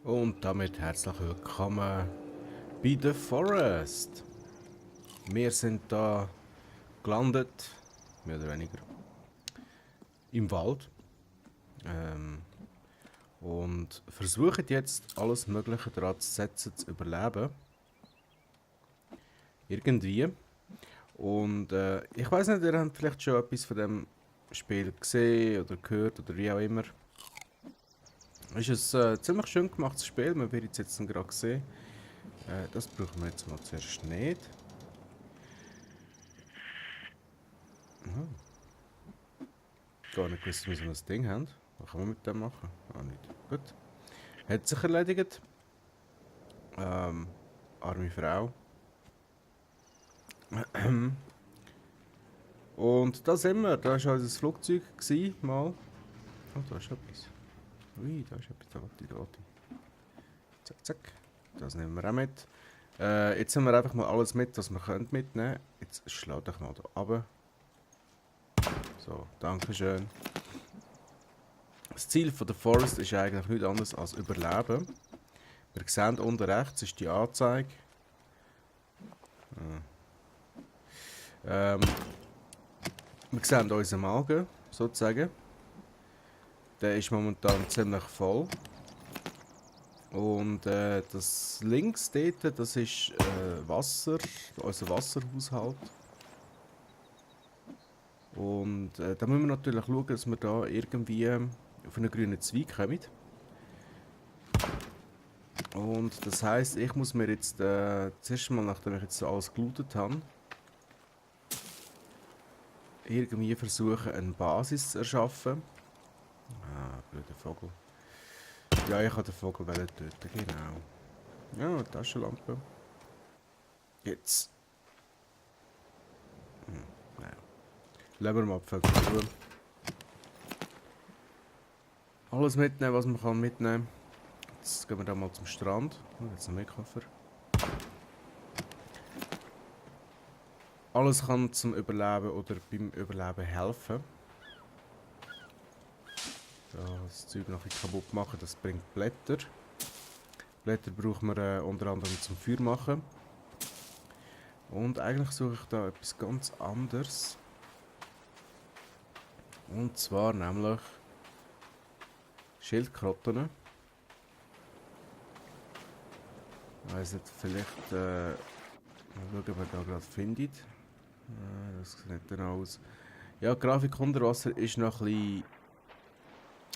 Und damit herzlich willkommen bei The Forest. Wir sind da gelandet, mehr oder weniger, im Wald. Und versuchen jetzt alles Mögliche daran zu setzen, zu überleben. Irgendwie. Und ich weiß nicht, ihr habt vielleicht schon etwas von dem Spiel gesehen oder gehört oder wie auch immer. Es ist ein ziemlich schön gemachtes Spiel, man wird es jetzt gerade sehen. Das brauchen wir jetzt mal zuerst nicht. Gar nicht gewusst, dass wir so ein Ding haben. Was kann man mit dem machen? Ah, nicht. Gut. Hat sich erledigt. Arme Frau. Und da sind wir. Da war unser Flugzeug mal. Oh, da ist etwas. Ui, da ist etwas. Da. Zack, zack. Das nehmen wir auch mit. Jetzt haben wir einfach mal alles mit, was wir mitnehmen können. Jetzt schlag ich mal hier runter. So, danke schön. Das Ziel von der Forest ist eigentlich nichts anderes als Überleben. Wir sehen unten rechts ist die Anzeige. Wir sehen unseren Magen, sozusagen. Der ist momentan ziemlich voll. Und das links dort, das ist Wasser, unser Wasserhaushalt. Und da müssen wir natürlich schauen, dass wir da irgendwie auf einen grünen Zweig kommen. Und das heisst, ich muss mir jetzt zuerst mal, nachdem ich jetzt alles gelootet habe, irgendwie versuchen, eine Basis zu erschaffen. Ah, blöder Vogel. Ja, ich habe den Vogel töten, genau. Ja, Taschenlampe. Jetzt. Nein. Lassen wir mal die Vögel zu. Alles mitnehmen, was man kann mitnehmen. Jetzt gehen wir da mal zum Strand. Oh, jetzt noch mehr Koffer. Alles kann zum Überleben oder beim Überleben helfen. Das Zeug noch ein bisschen kaputt machen, das bringt Blätter. Blätter brauchen wir unter anderem zum Feuer machen. Und eigentlich suche ich da etwas ganz anderes. Und zwar nämlich Schildkröten. Ich weiss nicht, vielleicht mal schauen, ob man da gerade findet. Das sieht nicht dann aus. Ja, die Grafik unter Wasser ist noch ein bisschen,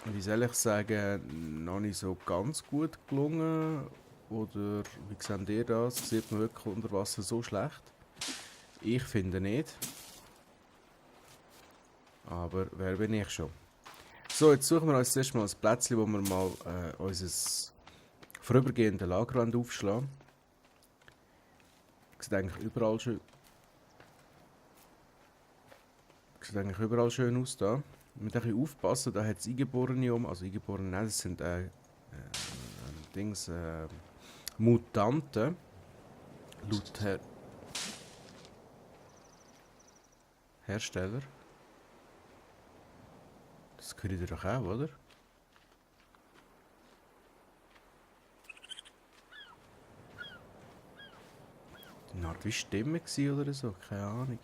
wie soll ich sagen, noch nicht so ganz gut gelungen. Oder wie seht ihr das? Sieht man wirklich unter Wasser so schlecht? Ich finde nicht. Aber wer bin ich schon? So, jetzt suchen wir uns zuerst mal ein Plätzchen, wo wir mal unser vorübergehende Lager aufschlagen. Sieht eigentlich überall schön. Sieht eigentlich überall schön aus da. Wir müssen ein bisschen aufpassen, da hat es Eingeborene um. Also Eingeborene, nein, das sind Mutanten. Laut Hersteller. Das gehört ihr doch auch, oder? Eine Art wie Stimme gewesen oder so, keine Ahnung.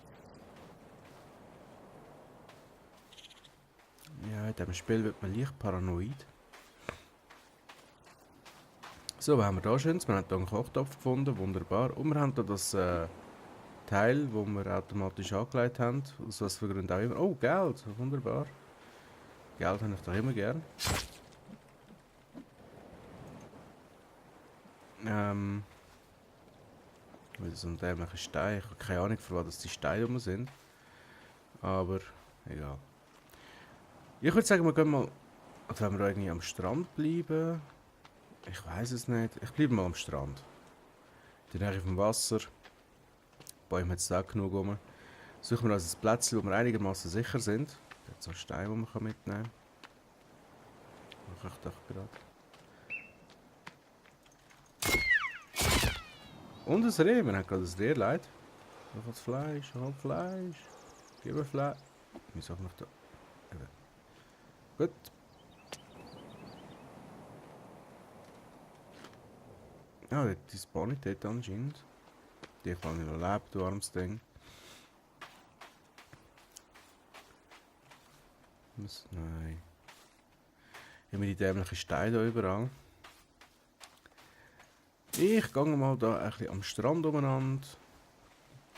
Ja, in diesem Spiel wird man leicht paranoid. So, was haben wir da Schönes? Wir haben hier einen Kochtopf gefunden, wunderbar. Und wir haben hier das Teil, das wir automatisch angelegt haben. Aus was für Gründen auch immer. Oh, Geld, wunderbar. Geld habe ich doch immer gern. Wieder so ein dämlicher Stein. Ich habe keine Ahnung, für was die Steine rum sind. Aber, egal. Ich würde sagen, wir gehen mal... Oder wenn wir da irgendwie am Strand bleiben... Ich weiß es nicht. Ich bleibe mal am Strand. Die Nähe vom Wasser. Die Bäume hat es auch genug rum. Suchen wir also ein Plätzchen, wo wir einigermaßen sicher sind. Da hat so einen Stein, den man mitnehmen kann. Mache ich doch gerade. Und ein Reh. Wir haben gerade ein Reh leid. Noch das Fleisch, halb Fleisch. Gib mir Fleisch. Ich muss auch noch da. Eben. Gut. Ja, die spawnen dort anscheinend. Die kann ich noch leben, du armes Ding. Was? Nein. Immer die dämlichen Steine hier überall. Ich gehe mal da ein bisschen am Strand umeinander.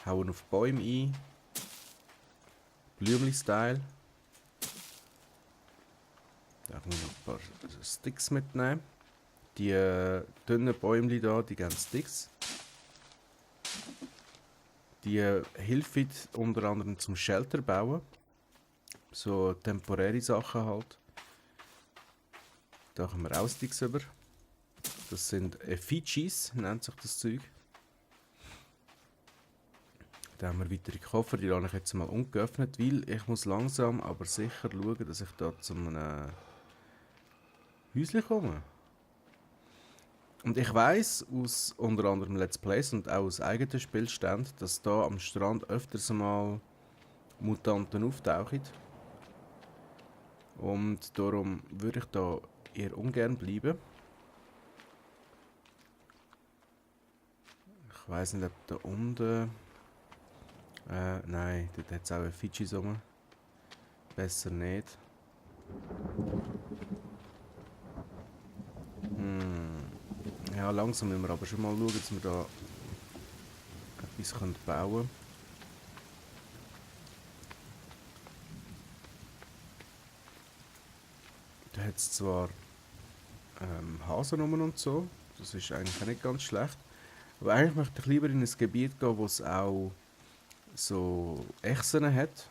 Hauen auf Bäume ein. Blümli-Style. Da kann ich noch ein paar Sticks mitnehmen. Die dünnen Bäume da, die geben Sticks. Die helfen unter anderem zum Shelter bauen. So temporäre Sachen halt. Da haben wir auch Sticks über. Das sind Effigies, nennt sich das Zeug. Da haben wir weitere Koffer, die lasse ich jetzt mal ungeöffnet, weil ich muss langsam aber sicher schauen, dass ich da zu einem Häuschen komme. Und ich weiss aus unter anderem Let's Plays und auch aus eigenen Spielständen, dass da am Strand öfters mal Mutanten auftauchen. Und darum würde ich da eher ungern bleiben. Ich weiss nicht, ob da unten... nein, dort hat es auch Fidschis rum. Besser nicht. Ja, langsam müssen wir aber schon mal schauen, dass wir da etwas bauen können. Da hat es zwar Hasen rum und so, das ist eigentlich auch nicht ganz schlecht. Aber eigentlich möchte ich lieber in ein Gebiet gehen, wo es auch so Echsen hat.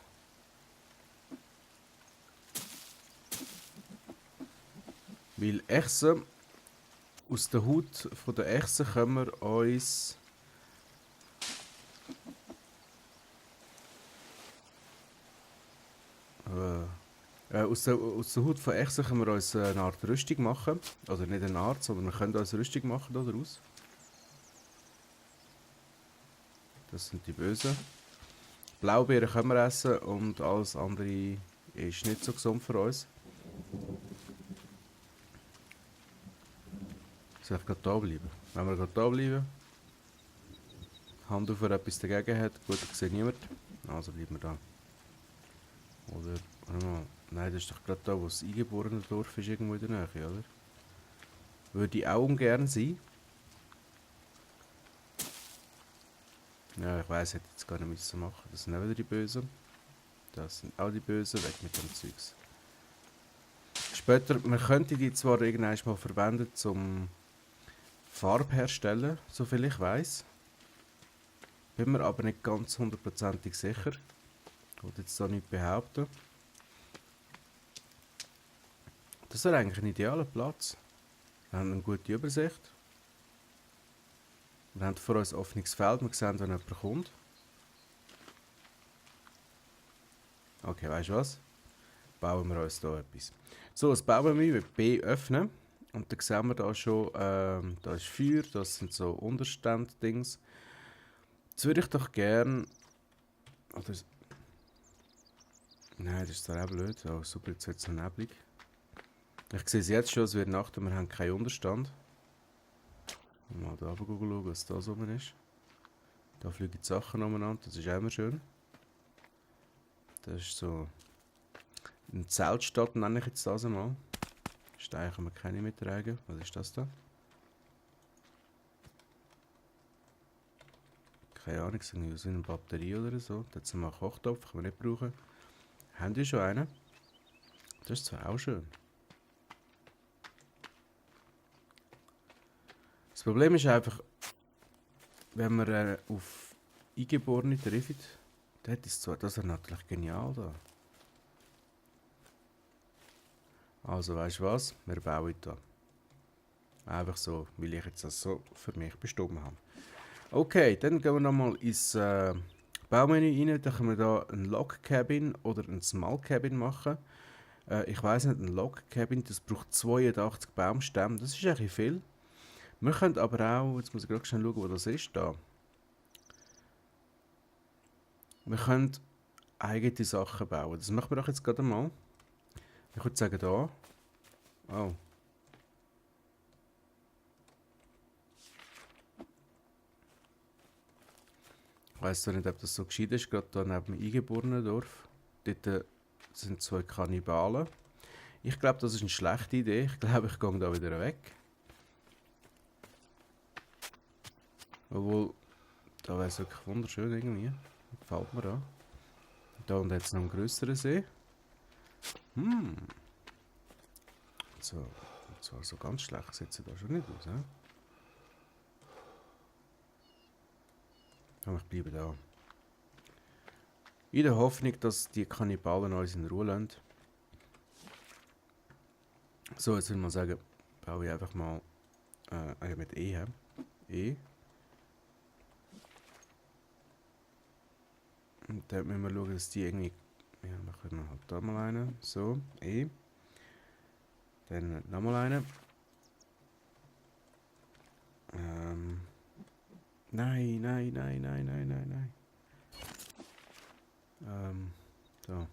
Weil Echsen, aus der Haut von der Echsen können wir uns aus der Haut von Echsen können wir uns eine Art Rüstung machen. Also nicht eine Art, sondern wir können uns Rüstung machen daraus. Das sind die Bösen. Blaubeeren können wir essen und alles andere ist nicht so gesund für uns. Soll ich gerade da bleiben? Wenn wir gerade da bleiben. Hand auf, wer etwas dagegen hat. Gut, ich sehe niemand. Also bleiben wir da. Oder, warte mal. Nein, das ist doch gerade da, wo das eingeborene Dorf ist, irgendwo in der Nähe, oder? Würde ich auch ungern sein. Ja, ich weiss, hätte ich jetzt gar nicht müssen machen. Das sind auch wieder die Bösen. Das sind auch die Bösen, weg mit dem Zeugs. Später, man könnte die zwar irgendwann mal verwenden zum Farbe herstellen, soviel ich weiss. Bin mir aber nicht ganz hundertprozentig sicher. Ich will jetzt da nicht behaupten. Das ist eigentlich ein idealer Platz. Wir haben eine gute Übersicht. Wir haben vor uns ein offenes Feld. Wir sehen, wenn jemand kommt. Okay, weißt du was? Bauen wir uns hier etwas. So, das bauen wir mit B öffnen. Und dann sehen wir da schon, da ist Feuer, das sind so Unterstand-Dings. Jetzt würde ich doch gern. Oder, nein, das ist zwar auch blöd. Oh, super, jetzt wird es so neblig. Ich sehe es jetzt schon, es wird Nacht und wir haben keinen Unterstand. Mal da runter schauen, was da so ist. Da fliegen die Sachen umeinander, das ist auch immer schön. Das ist so eine Zeltstadt, nenne ich jetzt das einmal. Steine kann man keine mittragen. Was ist das da? Keine Ahnung, es ist eine Batterie oder so. Da hat mal einen Kochtopf, kann man nicht brauchen. Haben die schon einen? Das ist zwar auch schön. Das Problem ist einfach, wenn man auf Eingeborene trifft, dann ist zwar das ist natürlich genial da. Also weißt du was? Wir bauen da. Einfach so, weil ich jetzt das so für mich bestimmt habe. Okay, dann gehen wir nochmal ins Baumenü rein. Dann können wir da ein Log Cabin oder ein Small Cabin machen. Ich weiss nicht, ein Log Cabin, das braucht 82 Baumstämme. Das ist eigentlich viel. Wir können aber auch, jetzt muss ich gerade schnell schauen, wo das ist, da. Wir können eigene Sachen bauen. Das machen wir doch jetzt gerade mal. Ich würde sagen, da. Oh. Ich weiss zwar nicht, ob das so gescheit ist, gerade hier neben dem eingeborenen Dorf. Dort sind 2 Kannibalen. Ich glaube, das ist eine schlechte Idee. Ich glaube, ich gehe da wieder weg. Obwohl, da wäre es wirklich wunderschön irgendwie. Gefällt mir da. Da und jetzt noch einen grösseren See. So, zwar so ganz schlecht sieht sie da schon nicht aus, ne? Aber ich bleibe da. In der Hoffnung, dass die Kannibalen uns in Ruhe lassen. So, jetzt würde man sagen, baue ich einfach mal mit E. He? E. Und dann müssen wir schauen, dass die irgendwie. Ja, dann können wir halt da mal einen. So, E. Dann nochmal einen. Nein, nein, nein, nein, nein, nein, nein. Da.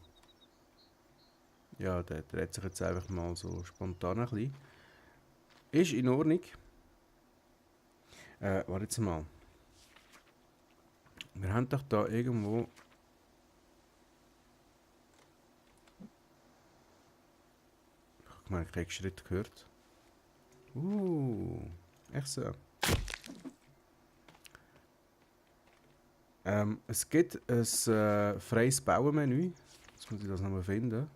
Ja, der dreht sich jetzt einfach mal so spontan ein bisschen. Ist in Ordnung. Warte jetzt mal. Wir haben doch da irgendwo. Ich meine, ich habe Schritt gehört. Echt so. Es gibt ein freies Baumenü. Jetzt muss ich das nochmal finden.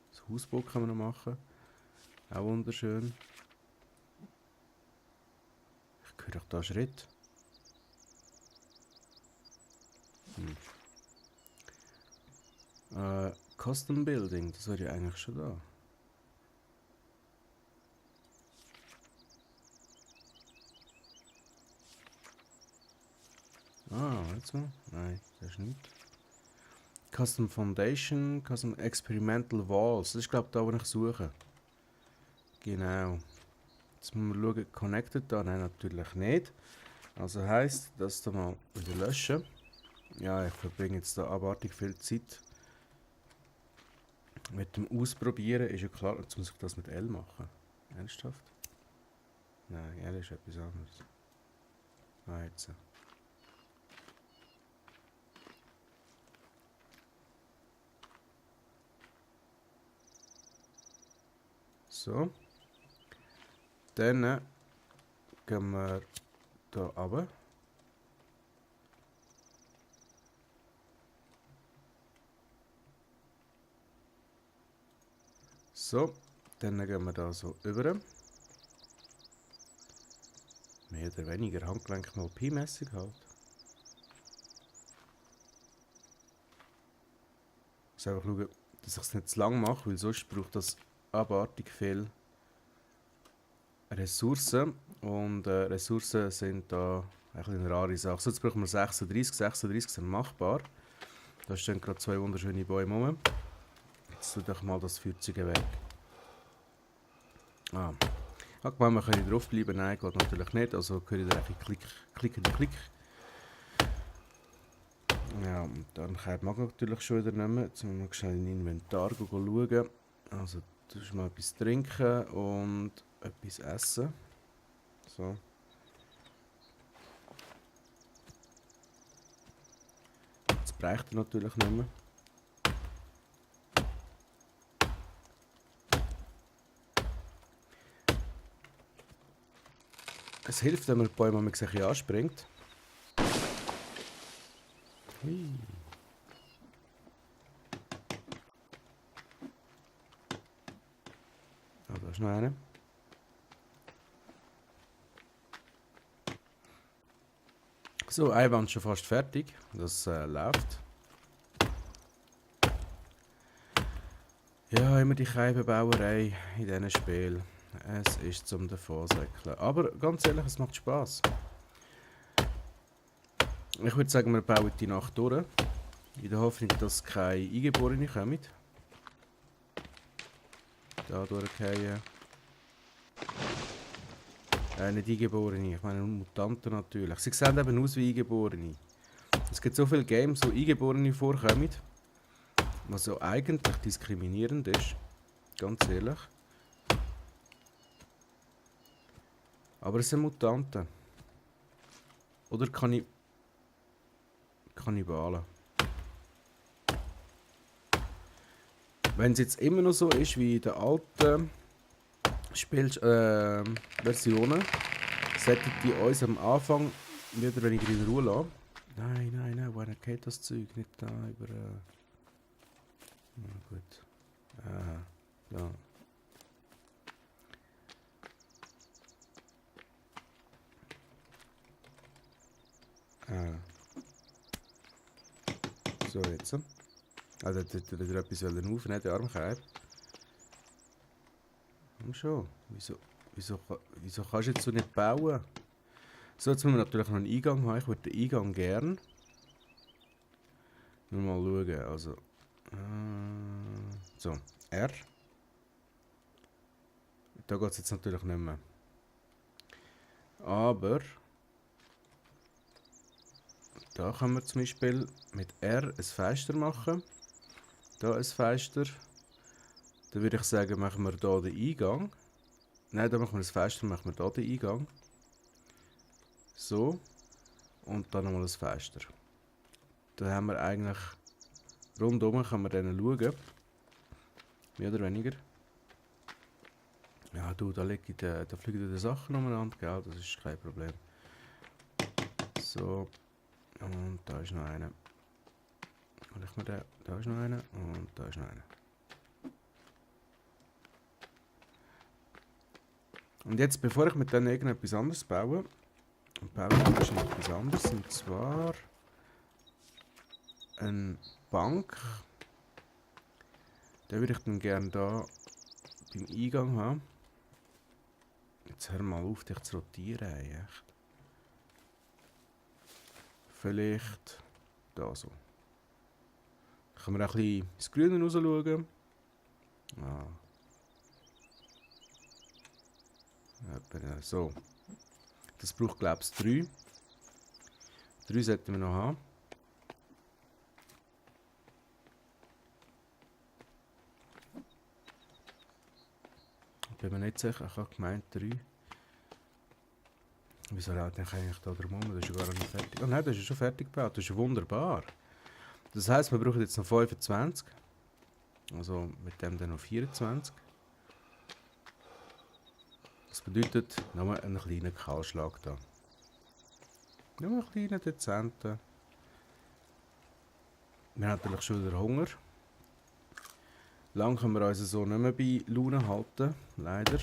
Das Hausbau kann man noch machen. Auch wunderschön. Ich höre doch da Schritt. Custom Building, das wäre ja eigentlich schon da. Jetzt mal. Nein, das ist nicht. Custom Foundation, Custom Experimental Walls. Das ist, glaube ich, da, wo ich suche. Genau. Jetzt müssen wir schauen, connected da? Nein, natürlich nicht. Also heisst, das da mal wieder löschen. Ja, ich verbringe jetzt da abartig viel Zeit mit dem Ausprobieren. Ist ja klar, jetzt muss ich das mit L machen. Ernsthaft? Nein, L ist etwas anderes. Jetzt. So. Dann gehen wir hier runter. So, dann gehen wir da so über. Mehr oder weniger Handgelenk mal Pi-mässig halt. Ich muss einfach schauen, dass ich es nicht zu lang mache, weil sonst braucht das abartig viele Ressourcen. Und Ressourcen sind da eine rare Sache. So, jetzt brauchen wir 36. 36 sind machbar. Da stehen gerade 2 wunderschöne Bäume rum. Jetzt tue ich mal das Feuerzeug weg. Ah. Guck mal, wir können draufbleiben. Nein, geht natürlich nicht. Also höre ich da einfach Klick. Ja, und dann mag natürlich schon wieder nicht mehr. Jetzt müssen wir noch schnell in den Inventar schauen. Also, du musst mal etwas trinken und etwas essen. So. Jetzt braucht er natürlich nicht mehr. Es hilft, wenn man die Bäume ein bisschen anspringt. Hui. Ah, da ist noch einer. So, eine Wand schon fast fertig. Das läuft. Ja, immer die Scheibenbauerei in diesen Spielen. Es ist zum Davonsäckeln. Aber ganz ehrlich, es macht Spass. Ich würde sagen, wir bauen die Nacht durch. In der Hoffnung, dass keine Eingeborenen kommen. Da durchgehen. Nicht Eingeborene, ich meine Mutanten natürlich. Sie sehen eben aus wie Eingeborene. Es gibt so viele Games, wo Eingeborene vorkommen, was so eigentlich diskriminierend ist. Ganz ehrlich. Aber es sind Mutanten. Oder Kannibalen. Wenn es jetzt immer noch so ist wie in den alten Versionen, sollten die uns am Anfang wieder weniger in Ruhe lassen. Nein, woher geht das Zeug? Nicht da über... Na gut. Aha, da. So, jetzt. Also, da hat wieder etwas aufnehmen, der Armkeib. Komm schon. Wieso kannst du jetzt so nicht bauen? So, jetzt müssen wir natürlich noch einen Eingang haben. Ich würde den Eingang gern. Nur mal schauen. Also. So, R. Da geht es jetzt natürlich nicht mehr. Aber. Da können wir zum Beispiel mit R ein Fenster machen. Da ein Fenster. Dann würde ich sagen, machen wir hier den Eingang. Nein, da machen wir ein Fenster, machen wir hier den Eingang. So. Und dann nochmal ein Fenster. Dann haben wir eigentlich rundum, kann man dann schauen. Mehr oder weniger. Ja, du, da fliegen die Sachen umeinander, gell? Das ist kein Problem. So. Und da ist noch einer. Da ist noch einer und da ist noch einer. Und jetzt, bevor ich mit denen irgendetwas anderes baue ich wahrscheinlich etwas anderes, und zwar eine Bank. Den würde ich dann gerne da beim Eingang haben. Jetzt hör mal auf, dich zu rotieren, ey, echt. Vielleicht da so. Da können wir auch ein bisschen ins Grüne raus schauen. Ah. So. Das braucht, glaube ich, 3. 3 sollten wir noch haben. Ich bin mir nicht sicher, ich habe gemeint 3. Wieso rennt ich eigentlich da drum herum? Das ist ja gar nicht fertig. Oh nein, das ist schon fertig gebaut. Das ist ja wunderbar. Das heisst, wir brauchen jetzt noch 25. Also mit dem dann noch 24. Das bedeutet nochmal einen kleinen Kahlschlag da. Nur einen kleinen, dezenten. Wir haben natürlich schon wieder Hunger. Lang können wir uns so nicht mehr bei Laune halten, leider.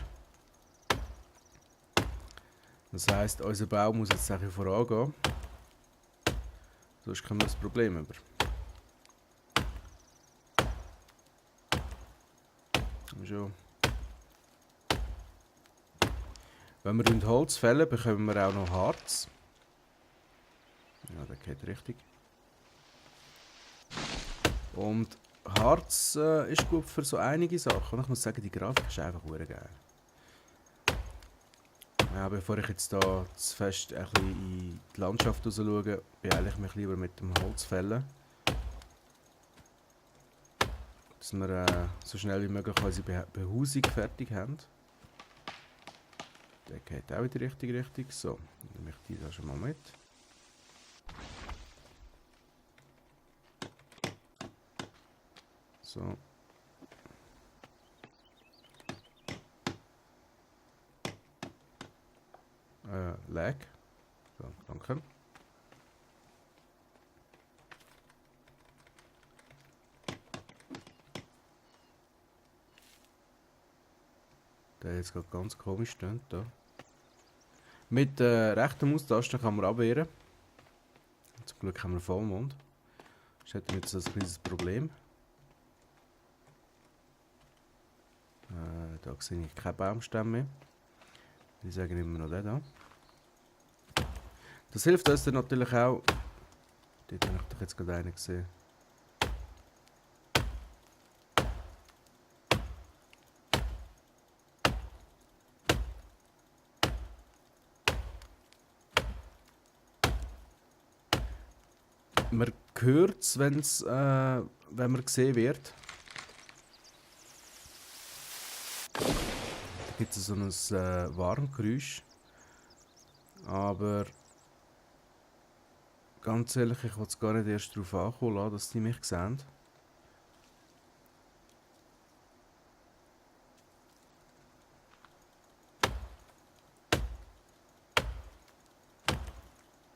Das heisst, unser Bau muss jetzt ein bisschen vorangehen. Sonst kommen wir das Problem über. Schon. Wenn wir Holz fällen, bekommen wir auch noch Harz. Ja, der geht richtig. Und Harz ist gut für so einige Sachen. Und ich muss sagen, die Grafik ist einfach sehr geil. Ja, bevor ich jetzt da zu fest ein bisschen in die Landschaft raus schaue, beeile ich mich lieber mit dem Holzfällen. Dass wir so schnell wie möglich unsere Behausung fertig haben. Der geht auch in die richtige Richtung. So, dann nehme ich die da schon mal mit. So. Lag. So, danke. Der jetzt gerade ganz komisch steht da. Mit der rechten Maustaste kann man abwehren. Zum Glück haben wir Vollmond. Das hätte jetzt ein kleines Problem. Da sehe ich keine Baumstämme mehr. Die sagen immer noch den da. Das hilft uns dann natürlich auch. Dort habe ich doch jetzt gerade einen gesehen. Man hört es, wenn man gesehen wird. Da gibt es so ein Warngeräusch. Aber ganz ehrlich, ich will es gar nicht erst darauf ankommen lassen, dass die mich sehen.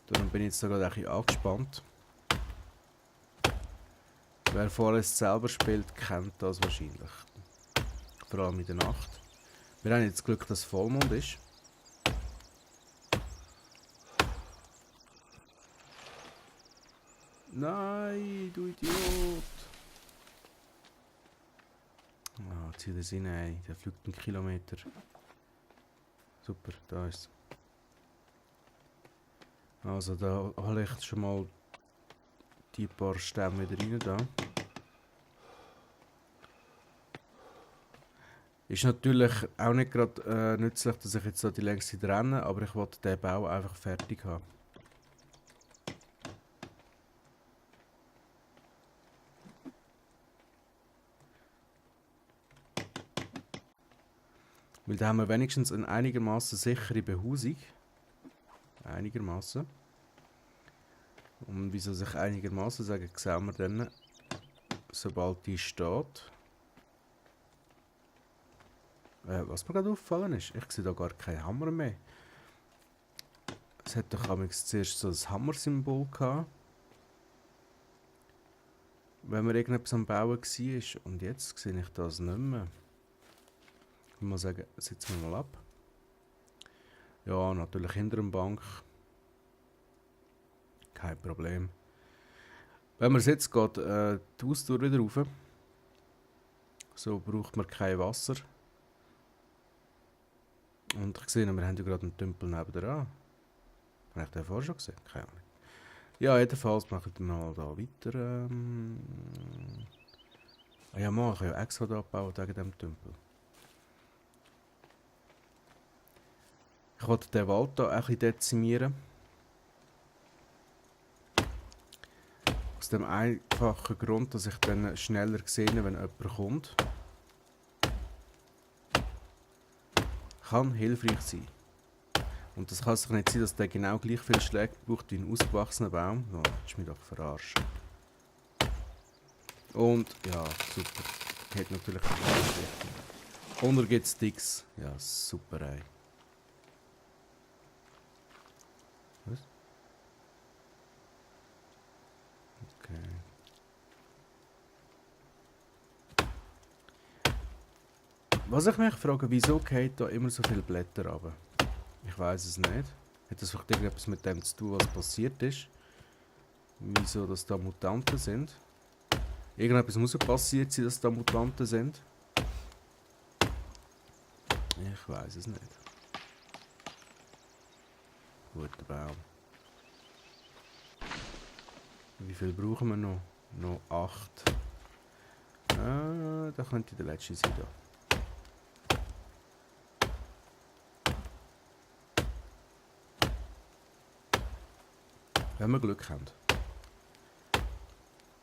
Darum bin ich jetzt da gerade ein bisschen angespannt. Wer Forest selber spielt, kennt das wahrscheinlich. Vor allem in der Nacht. Wir haben jetzt Glück, dass Vollmond ist. Nein, du Idiot! Ah, zieh das rein, ey. Der fliegt einen Kilometer. Super, da ist es. Also, da hole ich schon mal die paar Stämme wieder rein. Da. Ist natürlich auch nicht gerade nützlich, dass ich jetzt so die längste Zeit renne, aber ich wollte den Bau einfach fertig haben. Weil da haben wir wenigstens eine einigermaßen sichere Behausung. Einigermaßen. Und wieso sich einigermaßen sagen, sehen wir dann, sobald die steht. Was mir gerade aufgefallen ist, ich sehe da gar keinen Hammer mehr. Es hat doch zuerst so ein Hammer-Symbol gehabt. Wenn man irgendetwas am Bauen war. Und jetzt sehe ich das nicht mehr. Ich muss mal sagen, setzen wir mal ab. Ja, natürlich hinter der Bank. Kein Problem. Wenn man es jetzt geht, die Haustür wieder rauf. So braucht man kein Wasser. Und ich sehe, wir haben ja gerade einen Tümpel nebenan. Habe ich den vorher schon gesehen? Keine Ahnung. Ja, jedenfalls machen wir mal da weiter. Ah ja, mal, ich habe ja extra da abbauen wegen dem Tümpel. Ich wollte den Wald hier ein bisschen dezimieren. Aus dem einfachen Grund, dass ich dann schneller sehe, wenn jemand kommt. Kann hilfreich sein. Und das kann sich nicht sein, dass der genau gleich viel Schläge braucht wie ein ausgewachsener Baum. Ja, das ist mich doch verarschen. Und ja, super. Geht natürlich in die Richtung. Und er gibt Sticks. Ja, super, ey. Was? Okay. Was ich mich frage, wieso geht da immer so viele Blätter runter? Ich weiß es nicht. Hat das vielleicht irgendetwas mit dem zu tun, was passiert ist? Wieso dass da Mutanten sind? Irgendetwas muss ja passiert sein, dass da Mutanten sind. Ich weiß es nicht. Guter Baum. Wie viel brauchen wir noch? Noch 8. Da könnte der letzte sein. Da. Wenn wir Glück haben.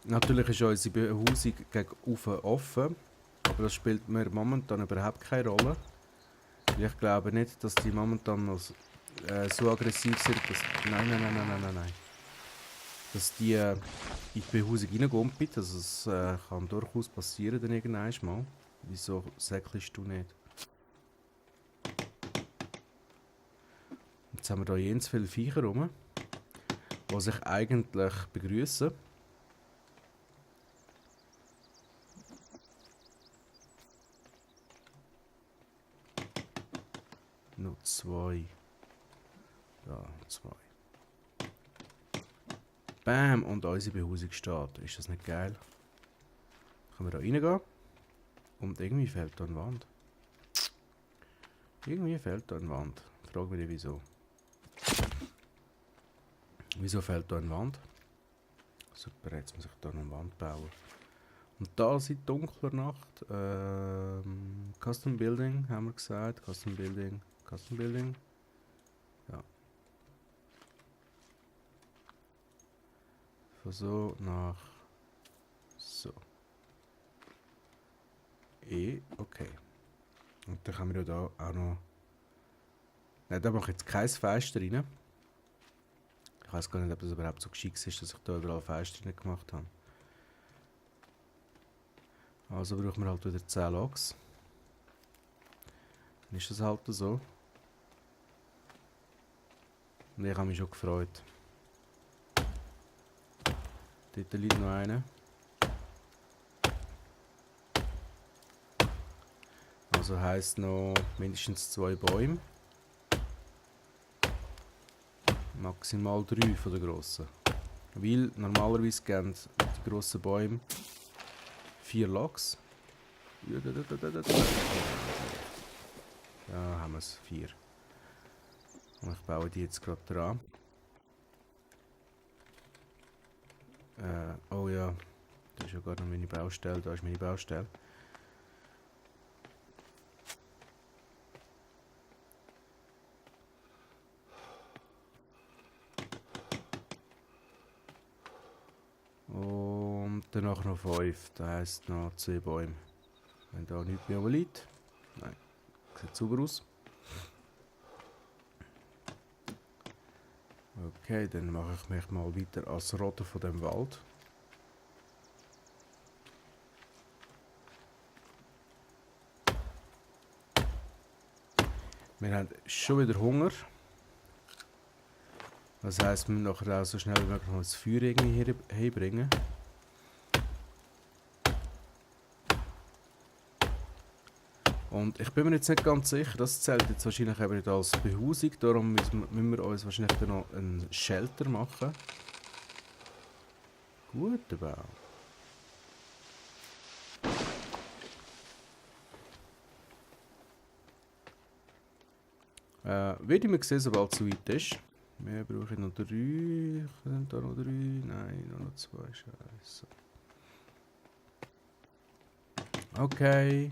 Natürlich ist unsere Behausung gegen offen offen, aber das spielt mir momentan überhaupt keine Rolle. Ich glaube nicht, dass die momentan noch so aggressiv sind, dass... Nein. Dass die in die Behausung reingumpen. Also es kann durchaus passieren dann irgendwann mal. Wieso säckelst du nicht? Jetzt haben wir hier ganz viele Viecher rum, die sich eigentlich begrüßen. Noch 2. Da, 2. Bam! Und unsere Behausung steht. Ist das nicht geil? Können wir da reingehen? Und irgendwie fehlt da eine Wand. Irgendwie fehlt da eine Wand. Frag mich nicht wieso. Wieso fehlt da eine Wand? Super, jetzt muss ich da noch eine Wand bauen. Und da seit dunkler Nacht. Custom Building haben wir gesagt. Custom Building. Ja. Von so nach so. Okay. Und dann haben wir ja da auch noch... Nein, da mache ich jetzt kein Fenster rein. Ich weiß gar nicht, ob das überhaupt so geschickt ist, dass ich da überall Fenster rein gemacht habe. Also brauchen wir halt wieder 10 Logs. Dann ist das halt so. Und ich habe mich schon gefreut. Dort liegt noch einer. Also heisst noch mindestens 2 Bäume. Maximal 3 von den grossen. Weil normalerweise geben die grossen Bäume 4 Logs. Ja, haben wir es. 4. Und ich baue die jetzt gerade dran. Oh ja, das ist ja gar noch meine Baustelle. Da ist meine Baustelle. Und danach noch 5. Das heisst noch 2 Bäume. Wenn da nichts mehr liegt. Nein, sieht super aus. Okay, dann mache ich mich mal weiter als Rotte von dem Wald. Wir haben schon wieder Hunger. Das heisst, wir müssen nachher auch so schnell wie möglich noch das Feuer irgendwie herbringen. Und ich bin mir jetzt nicht ganz sicher, das zählt jetzt wahrscheinlich eben nicht als Behausung, darum müssen wir uns wahrscheinlich dann noch einen Shelter machen. Guter Baum. Werde ich mal sehen, sobald es so weit ist. Wir brauchen noch 3. Sind da noch 3? Nein, nur noch 2. Scheiße. Okay.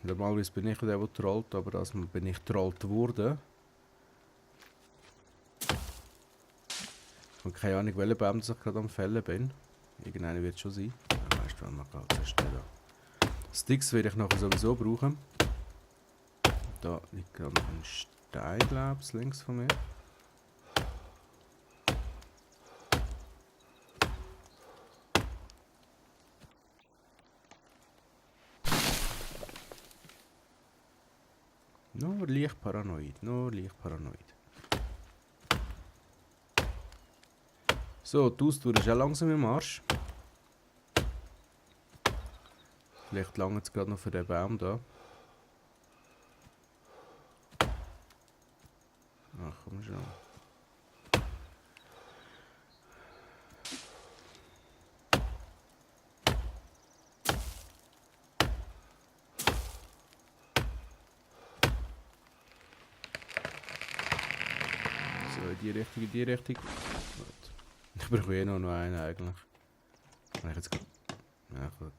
Normalerweise bin ich der trollt, aber das bin ich trollt worden. Ich habe keine Ahnung, welcher Baum ich gerade am Fällen bin. Irgendeiner wird schon sein. Ja, weißt du, man kann halt schnell da. Sticks werde ich nachher sowieso brauchen. Da liegt gerade noch ein Stein, glaube ich, links von mir. Nur leicht paranoid, So, die Austour ist auch langsam im Arsch. Vielleicht lange es gerade noch für den Baum da. Ach, komm schon. die Richtung, in die Richtung. Gut. Ich brauche eh noch einen eigentlich. Kann ich jetzt gerade... Ja, gut.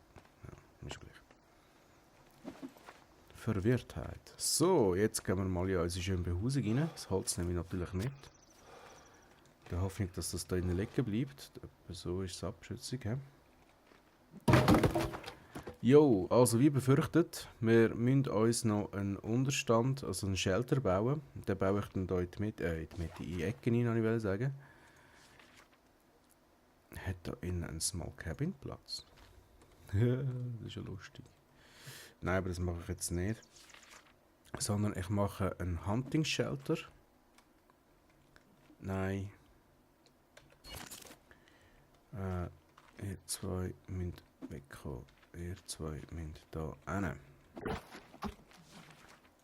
Ja, ist gleich. Verwirrtheit. So, jetzt gehen wir mal in unsere schöne Behausung rein. Das Holz nehme ich natürlich mit. In der Hoffnung, dass das da innen liegen bleibt. Etwa so ist es Abschützung. He? Jo, also wie befürchtet, wir müssen uns noch einen Unterstand, also einen Shelter bauen. Den baue ich dann hier in die Mitte, in die Ecke rein, wollte ich sagen. Hat da innen einen Small Cabin Platz? Das ist ja lustig. Nein, aber das mache ich jetzt nicht. Sondern ich mache einen Hunting Shelter. Nein. Ihr zwei müsst wegkommen. Ihr zwei müsst da hin.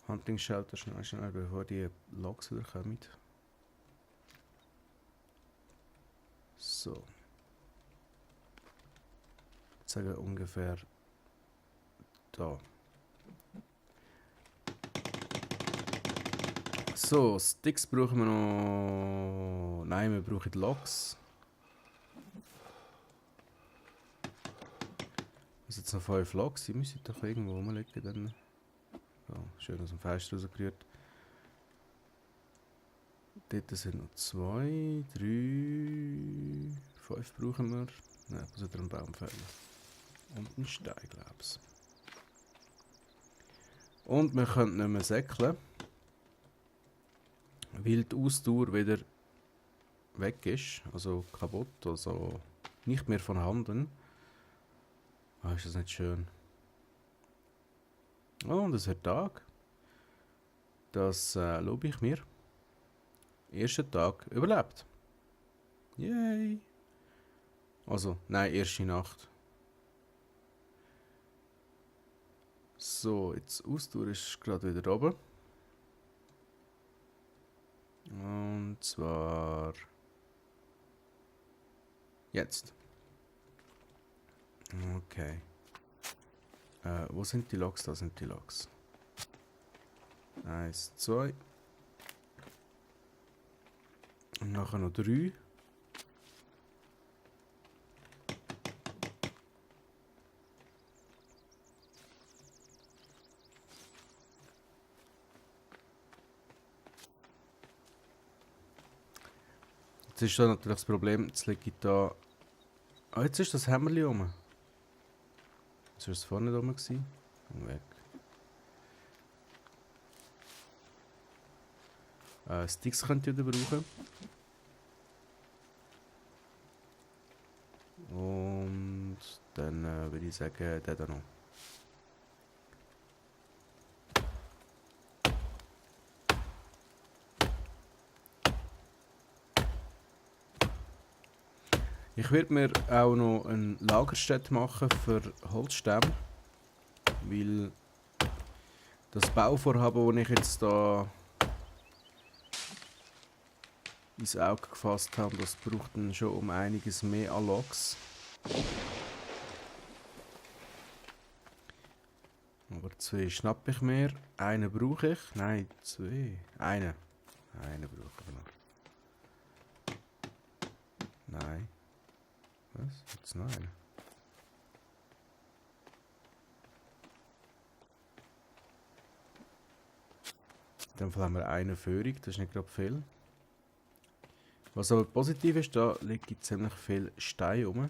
Hunting Shelter schnell, bevor die Logs wieder kommen. So. Ich sage ungefähr da. So, Sticks brauchen wir noch. Nein, wir brauchen Logs. Das sind jetzt noch 5 Logs, die müssen doch irgendwo rumliegen. Dann. So, schön aus dem Fenster rausgerührt. Dort sind noch 2, 3, 5 brauchen wir. Nein, muss wieder einen Baum fällen. Und einen Stein, glaube ich. Und wir können nicht mehr säckeln, weil die Ausdauer wieder weg ist, also kaputt, also nicht mehr vorhanden. Ah, ist das nicht schön? Oh, und es wird Tag. Das lobe ich mir. Erster Tag überlebt. Yay! Also, nein, erste Nacht. So, jetzt Ausdauer ist gerade wieder oben. Und zwar jetzt. Okay. Wo sind die Loks? Da sind die Loks. 1, 2. Und nachher noch 3. Jetzt ist da natürlich das Problem, jetzt liege ich da... Ah, jetzt ist das Hämmerli rum. Jetzt war es vorne nicht rum gewesen. Und weg. Sticks könnt ihr wieder brauchen. Und dann würde ich sagen, der da noch. Ich werde mir auch noch eine Lagerstätte machen für Holzstämme, weil das Bauvorhaben, das ich jetzt da ins Auge gefasst habe, das braucht dann schon um einiges mehr an Logs. Aber 2 schnappe ich mir, einen brauche ich, nein 2, einen brauche ich noch. Nein. Was? Jetzt noch einen. In dem Fall haben wir eine Führung, das ist nicht gerade viel. Was aber positiv ist, da liegt ziemlich viel Stein rum.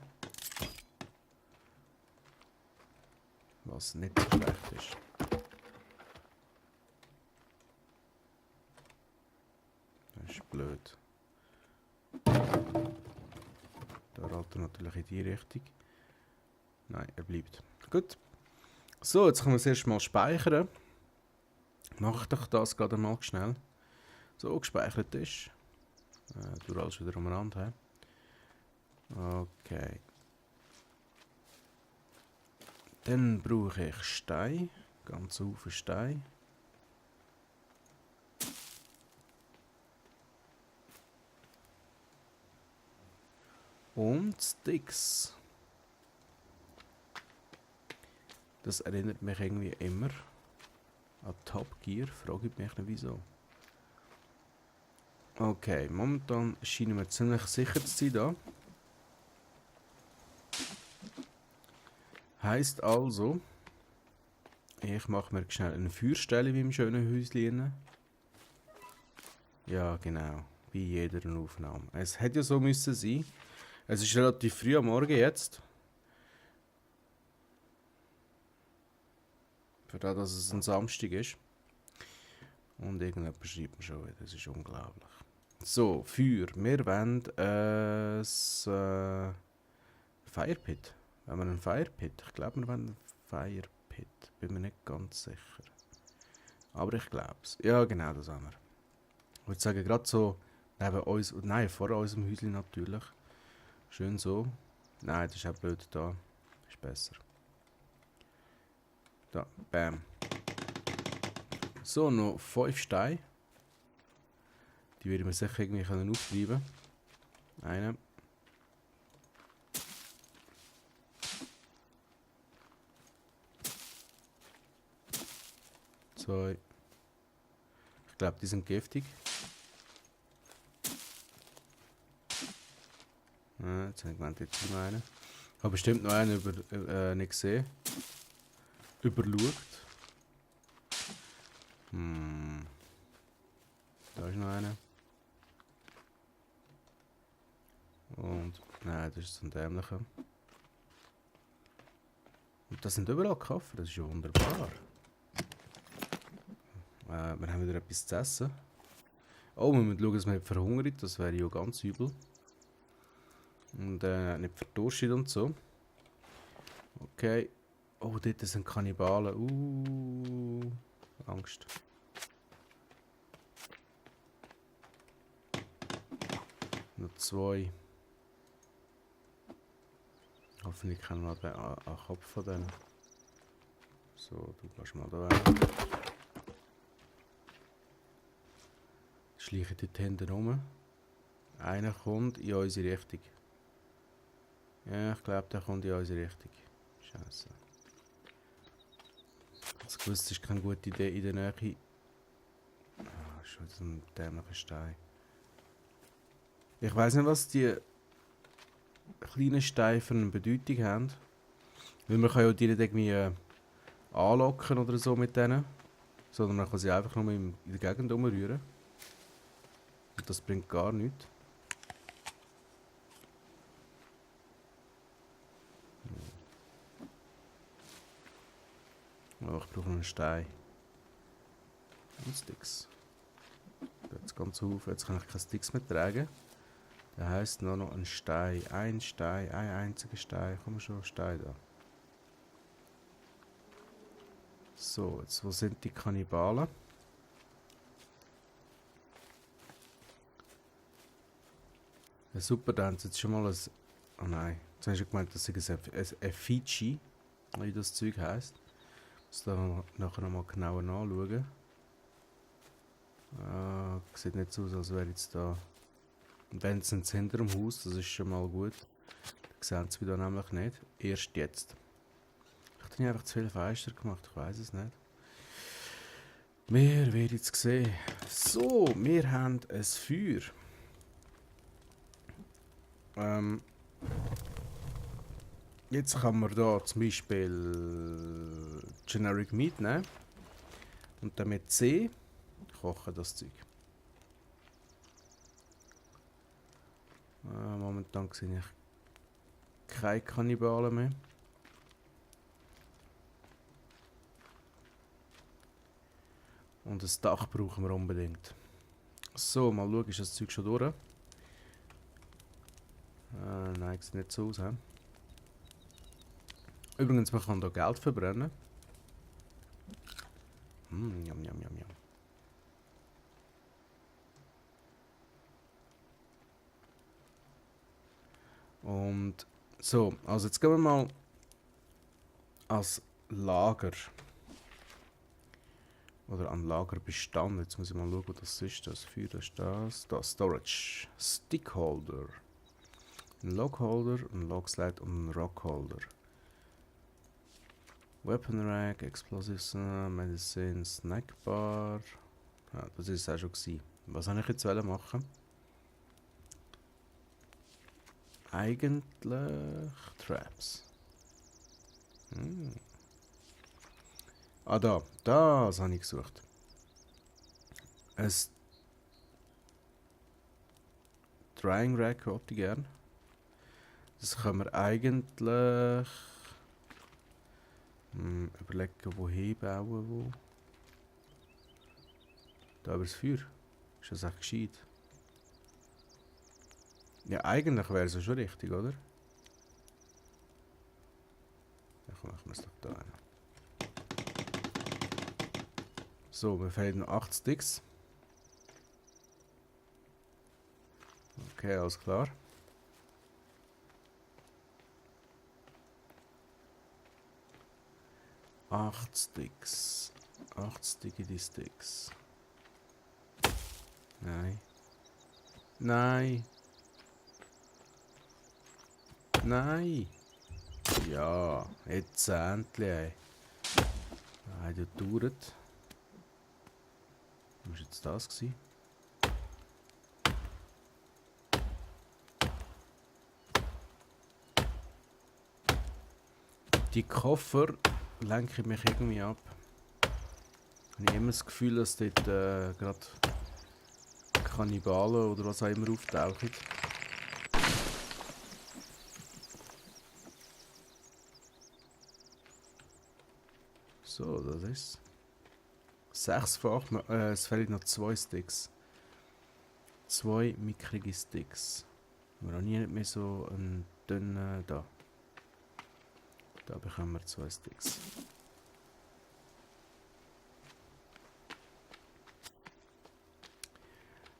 Was nicht so schlecht ist. Das ist blöd. Da rollt er natürlich in die Richtung. Nein, er bleibt. Gut. So, jetzt können wir das erste Mal speichern. Mache ich doch das gerade mal schnell. So, gespeichert ist. Du alles wieder umeinander. Okay. Dann brauche ich Stein. Ganz Haufen Stein. Und Sticks. Das erinnert mich irgendwie immer an Top Gear. Frage ich mich nicht wieso. Okay, momentan scheinen wir ziemlich sicher zu sein da. Heisst also, ich mache mir schnell eine Feuerstelle in meinem schönen Häuschen. Ja, genau. Wie jeder Aufnahme. Es hätte ja so müssen sein. Es ist relativ früh am Morgen jetzt. Für das, dass es ein Samstag ist. Und irgendjemand schreibt mir schon wieder. Das ist unglaublich. So, Feuer. Wir wollen Firepit. Wenn wir einen Firepit? Ich glaube, wir wollen einen Firepit. Bin mir nicht ganz sicher. Aber ich glaube es. Ja, genau, das haben wir. Ich würde sagen, gerade so neben uns, nein, vor unserem Häuschen natürlich. Schön so. Nein, das ist auch blöd da. Ist besser. Da, bam. So, noch 5 Steine. Die werden wir sicher irgendwie auftreiben können. Einen. Zwei. Ich glaube, die sind giftig. Ja, jetzt habe ich gemeint, jetzt noch einen. Ich habe bestimmt noch einen nicht gesehen. Überschaut. Da ist noch einer. Und, nein, das ist so ein dämlicher. Und das sind überall Kaffee, das ist ja wunderbar. Wir haben wieder etwas zu essen. Oh, wir müssen schauen, dass wir nicht verhungern, das wäre ja ganz übel. Und nicht verdurstet und so. Okay. Oh, dort sind Kannibalen. Angst. Noch 2. Hoffentlich kennen wir den Kopf von denen. So, du gehst mal da weg. Schleichen dort hinten rum. Einer kommt in unsere Richtung. Ja, ich glaube, der kommt in unsere Richtung. Scheiße. Ich gewusst, das ist keine gute Idee in der Nähe. Ah, schon so ein dämlicher Stein. Ich weiß nicht, was die kleinen Steine für eine Bedeutung haben. Weil man kann ja die nicht irgendwie anlocken oder so mit denen. Sondern man kann sie einfach nur in der Gegend umrühren. Und das bringt gar nichts. Oh, ich brauche noch einen Stein. Und Sticks. Jetzt ganz auf. Jetzt kann ich keine Sticks mehr tragen. Das heisst nur noch ein Stein. Ein Stein, ein einziger Stein. Komm schon, Stein da. So, jetzt wo sind die Kannibalen? Ja, super, da haben sie jetzt schon mal ein... Oh nein, jetzt hast du gemeint, das ist ein Effigie, wie das Zeug heisst. Ich muss da nachher nochmal genauer nachschauen. Sieht nicht so aus, als wäre jetzt da... Wenn es hinter dem Haus, das ist schon mal gut. Da sehen sie wieder nämlich nicht. Erst jetzt. Ich habe einfach zu viel Fenster gemacht, ich weiß es nicht. Wir werden jetzt sehen. So, wir haben ein Feuer. Jetzt kann man da zum Beispiel Generic Meat nehmen und dann mit C kochen das Zeug. Momentan sehe ich keine Kannibalen mehr. Und ein Dach brauchen wir unbedingt. So, mal schauen, ist das Zeug schon durch? Nein, sieht nicht so aus. He? Übrigens, man kann hier Geld verbrennen. Yum, yum, yum, yum. Und so, also jetzt gehen wir mal als Lager. Oder an Lagerbestand. Jetzt muss ich mal schauen, was das ist. Das Feuer, das ist das. Das Storage. Stickholder. Ein Logholder, ein Logslide und ein Rockholder. Weapon Rack, Explosives, Medicine, Snackbar. Ja, das ist es auch schon gewesen. Was soll ich jetzt machen? Eigentlich Traps. Ah, da. Das habe ich gesucht. Ein Drying Rack wollte ich gerne. Das können wir eigentlich... überlegen, wohin bauen, wo. Da über das Feuer. Ist das echt gescheit? Ja, eigentlich wäre es ja schon richtig, oder? Ja, komm, machen wir es doch da rein. So, mir fehlen noch 8 Sticks. Okay, alles klar. Acht Sticks. 8 sticky Sticks. Nein. Nein. Nein. Ja, jetzt endlich. Nein, das dauert. Was war jetzt das gewesen? Die Koffer lenken mich irgendwie ab. Ich habe immer das Gefühl, dass dort gerade Kannibalen oder was auch immer auftauchen. So, das ist sechsfach. Es fehlen noch 2 Sticks. 2 mickrige Sticks. Wir haben nie nicht mehr so einen dünnen da. Da bekommen wir 2 Sticks.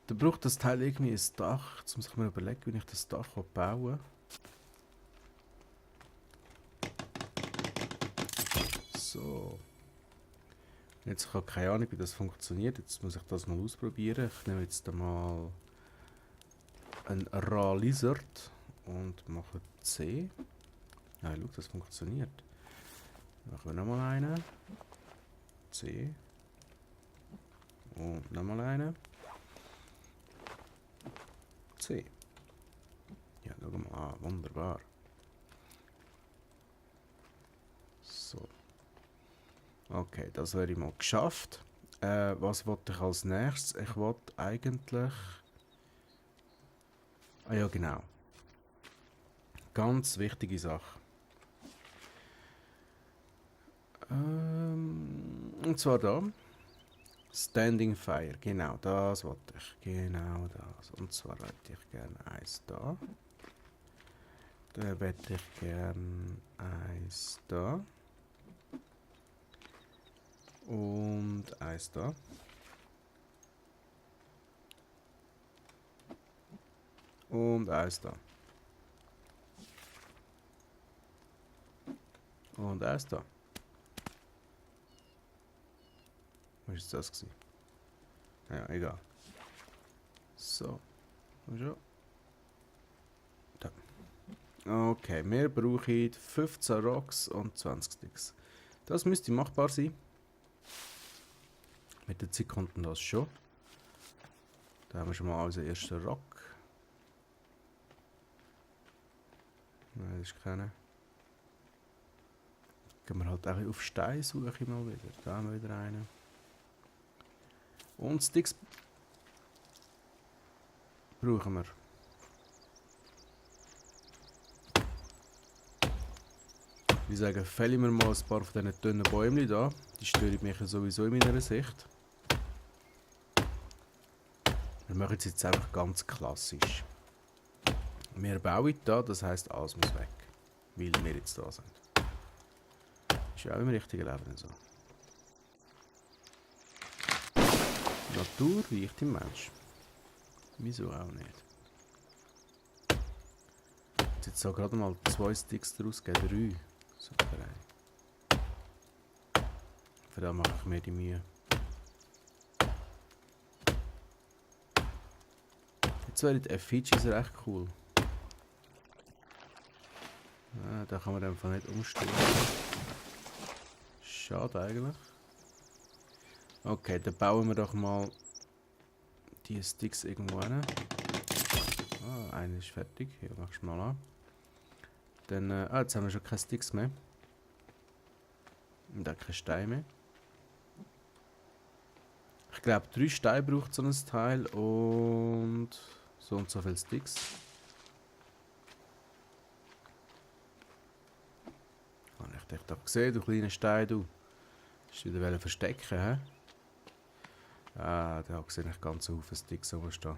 Da braucht das Teil irgendwie ein Dach. Jetzt muss ich mir überlegen, wie ich das Dach bauen kann. So. Jetzt habe ich keine Ahnung, wie das funktioniert. Jetzt muss ich das mal ausprobieren. Ich nehme jetzt mal einen Raw Lizard und mache C. Ah, schau, das funktioniert. Machen wir nochmal einen. C. Und nochmal einen. C. Ja, schau mal an. Wunderbar. So. Okay, das wäre ich mal geschafft. Was wollte ich als nächstes? Ich wollte eigentlich... Ah ja, genau. Ganz wichtige Sache. Und zwar da. Standing Fire. Genau, das wollte ich. Genau das. Und zwar hätte ich gerne eins da. Da hätte ich gerne eins da. Und eins da. Und eins da. Und eins da. Was war das gewesen? Ja, egal. So. Und schon. Da. Okay, wir brauchen 15 Rocks und 20 Sticks. Das müsste machbar sein. Mit der Zeit kommt das schon. Da haben wir schon mal unseren ersten Rock. Nein, das ist keiner. Gehen wir halt auch auf Stein suchen mal wieder. Da haben wir wieder einen. Und Sticks brauchen wir. Ich sage, fällen wir mal ein paar von diesen dünnen Bäumchen da. Die stören mich sowieso in meiner Sicht. Wir machen es jetzt einfach ganz klassisch. Wir bauen da, das heisst, alles muss weg. Weil wir jetzt da sind. Ist ja auch im richtigen Leben so. Natur weicht im Mensch. Wieso auch nicht? Jetzt so gerade mal 2 Sticks daraus geben, 3. Super. Für das mache ich mir die Mühe. Jetzt wären die Effigies recht cool. Ah, da kann man einfach nicht umstellen. Schade eigentlich. Okay, dann bauen wir doch mal die Sticks irgendwo hin. Ah, einer ist fertig. Ja, machst du mal an. Dann, jetzt haben wir schon keine Sticks mehr. Und auch keine Steine mehr. Ich glaube, 3 Steine braucht so ein Teil und so viele Sticks. Habe ich dich doch gesehen, du kleiner Stein, du. Hast du wieder verstecken, hä? Ah, da sehe ich ganz viele Sticks rumstehen.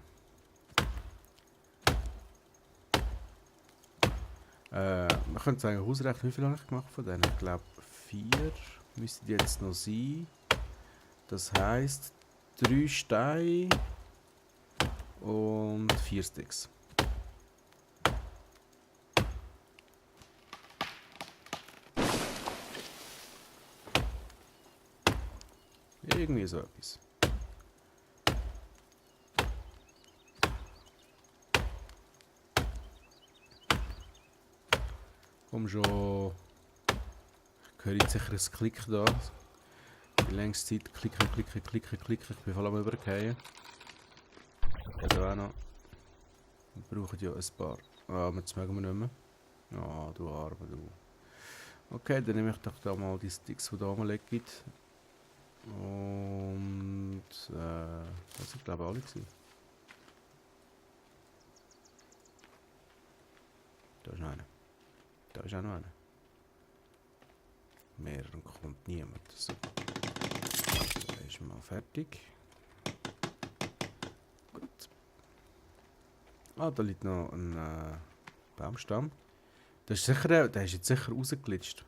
Man könnte sagen, ausrechnen, wie viel habe ich gemacht von denen? Ich glaube, 4 müssten jetzt noch sein. Das heisst, 3 Steine und 4 Sticks. Irgendwie so etwas. Komm schon. Ich höre jetzt sicher ein Klick da. Die längste Zeit klicken. Ich bin voll am Übergehen. Da auch noch. Wir brauchen ja ein paar. Ah, jetzt mögen wir nicht mehr. Ah, du Arme, du. Okay, dann nehme ich doch da mal die Sticks, die da rumliegen. Und das sind glaube ich alle gewesen. Da ist noch einer. Da ist auch noch einer. Mehr kommt niemand. So. Da ist mal fertig. Gut. Ah, da liegt noch ein Baumstamm. Der ist jetzt sicher rausgeglitscht.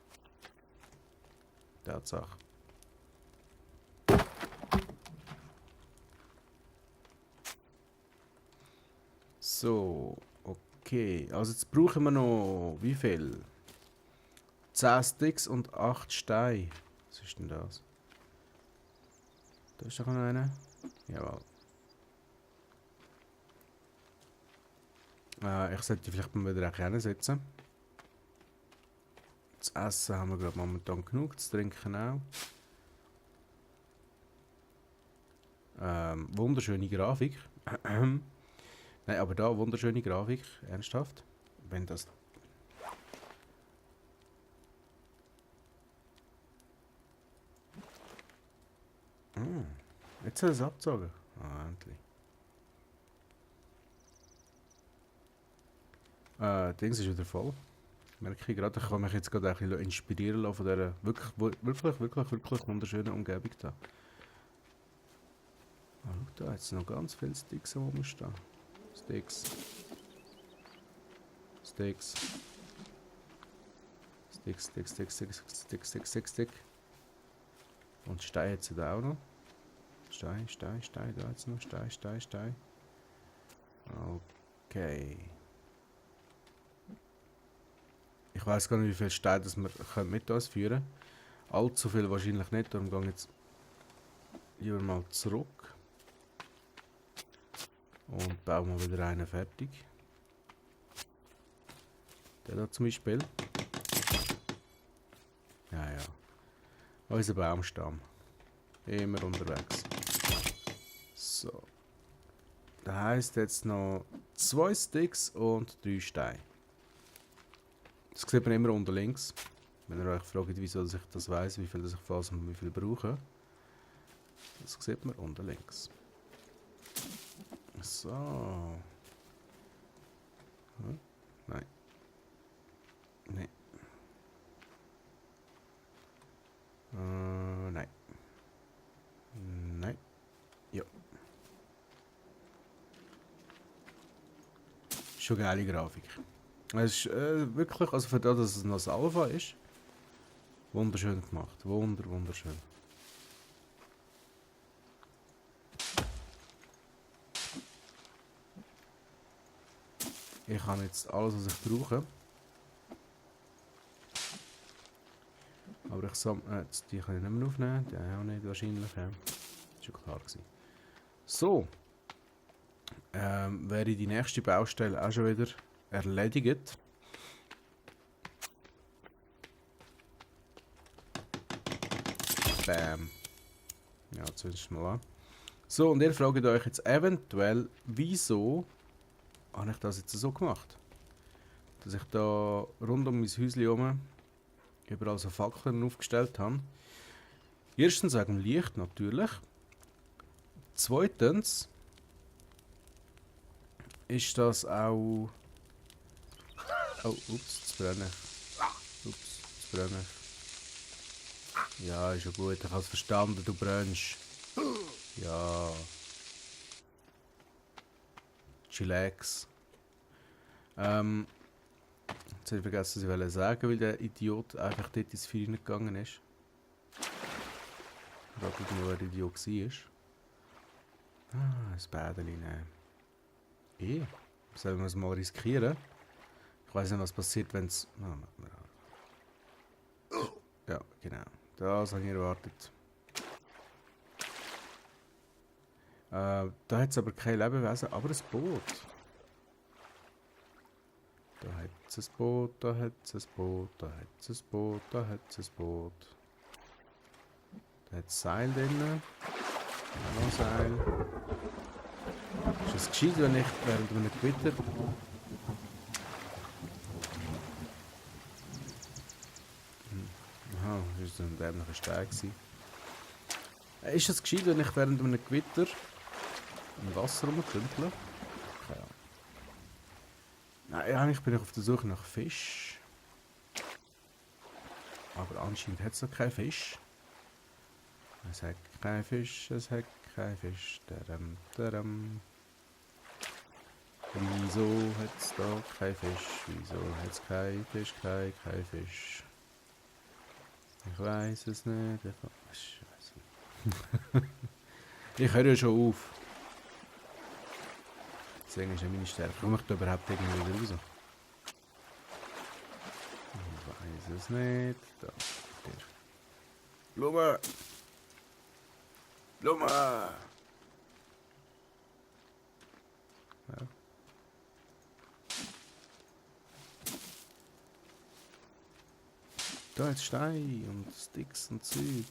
Tatsache. So, okay. Also jetzt brauchen wir noch wie viel? 10 Sticks und 8 Steine. Was ist denn das? Da ist doch noch einer. Jawohl. Ich sollte vielleicht mal wieder hinsetzen. Das Essen haben wir gerade momentan genug, das Trinken auch. Wunderschöne Grafik. Nein, aber da wunderschöne Grafik, ernsthaft. Wenn das... Jetzt soll es abzogen. Ah, endlich. Dings ist wieder voll. Merke ich gerade, ich kann mich jetzt gerade ein bisschen inspirieren lassen von dieser wirklich wunderschönen Umgebung da. Ah, schau da, jetzt noch ganz viele Sticks rumstehen. Sticks. Und Stein hat sie da auch noch. Stein, da jetzt noch. Stein. Okay. Ich weiß gar nicht, wie viel Steine das wir mit uns führen können. Allzu viel wahrscheinlich nicht, darum gehe ich jetzt lieber mal zurück. Und bauen wir wieder einen fertig. Der da zum Beispiel. Ja. Unser Baumstamm. Immer unterwegs. So. Das heisst jetzt noch 2 Sticks und 3 Steine. Das sieht man immer unten links. Wenn ihr euch fragt, wieso ich das weiss, wie viel ich falls und wie viel brauche. Das sieht man unten links. So. Hm? Nein. Nein. Nein. Nein. Ja. Schon geile Grafik. Es ist wirklich, also für das, dass es noch ein Alpha ist, wunderschön gemacht. Wunderschön. Ich habe jetzt alles, was ich brauche. Aber ich sammle, die kann ich nicht mehr aufnehmen, die auch nicht wahrscheinlich. Ja. Das war schon klar gewesen. So. Wäre die nächste Baustelle auch schon wieder erledigt. Bam. Ja, zündest mal an. So, und ihr fragt euch jetzt eventuell, wieso habe ich das jetzt so gemacht? Dass ich da rund um mein Häuschen herum überall so Fackeln aufgestellt habe. Erstens wegen dem Licht natürlich. Zweitens ist das auch... Oh, ups, jetzt brenne ich. Ups, jetzt brenne ich. Ja, ist ja gut, ich habe es verstanden, du brennst. Ja. Chillax. Jetzt habe ich vergessen, was ich wollte sagen, weil der Idiot einfach dort ins Feuer gegangen ist. Gerade irgendwo ein Idiot war. Ah, ein Bädeli nehmen. Sollen wir es mal riskieren? Ich weiß nicht, was passiert, wenn es... Ja, genau. Das habe ich erwartet. Da hat es aber kein Lebewesen, aber ein Boot. Da hat es ein Boot, da hat es ein Boot, da hat es ein Boot, da hat es ein Boot. Da hat es Seil drin. Noch ein Seil. Ist es gescheit, wenn ich während einem Gewitter... Aha, das war ein dämlicher Stein. Ist es gescheit, wenn ich während einem Gewitter im Wasser rumtümpele? Keine Ahnung. Nein, eigentlich bin ich auf der Suche nach Fisch. Aber anscheinend hat es noch keinen Fisch. Es hat keinen Fisch, es hat keinen Fisch. Daram, daram. Wieso hat es da keinen Fisch? Wieso hat es keinen Fisch, kein Fisch? Ich weiß es nicht. Ich weiß nicht. Ich höre ja schon auf. Deswegen ist ja meine Stärke. Komme ich da überhaupt irgendwie wieder raus? Ich weiß es nicht. Da. Blume! Blume! Ja. Da ist Stein und Sticks und Zeug.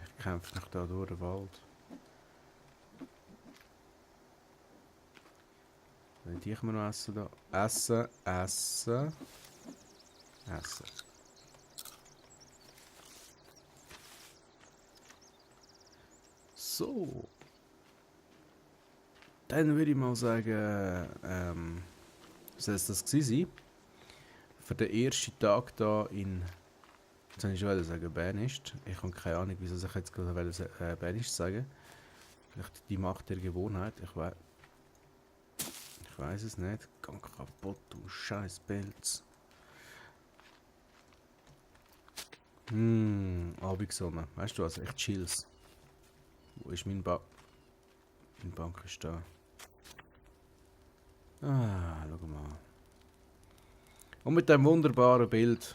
Ich kämpfe mich da durch den Wald. Wenn die kann man noch essen da. Essen, essen. Essen. So. Dann würde ich mal sagen, soll es das gewesen sein? Für den ersten Tag hier in, jetzt soll ich schon sagen, Bernischt. Ich habe keine Ahnung, wieso ich jetzt gerade Bernischt sagen. Vielleicht die Macht der Gewohnheit, ich weiß es nicht. Gang kaputt, du scheiß Pilz. Abendsonne. Weißt du was, echt chills. Wo ist mein Bank? Meine Bank ist da. Ah, schau mal. Und mit diesem wunderbaren Bild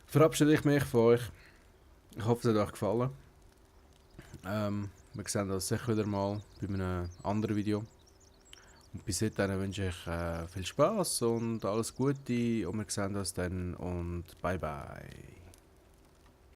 verabschiede ich mich von euch. Ich hoffe, es hat euch gefallen. Wir sehen uns sicher wieder mal bei einem anderen Video. Und bis dahin wünsche ich viel Spaß und alles Gute. Und wir sehen uns dann und bye bye.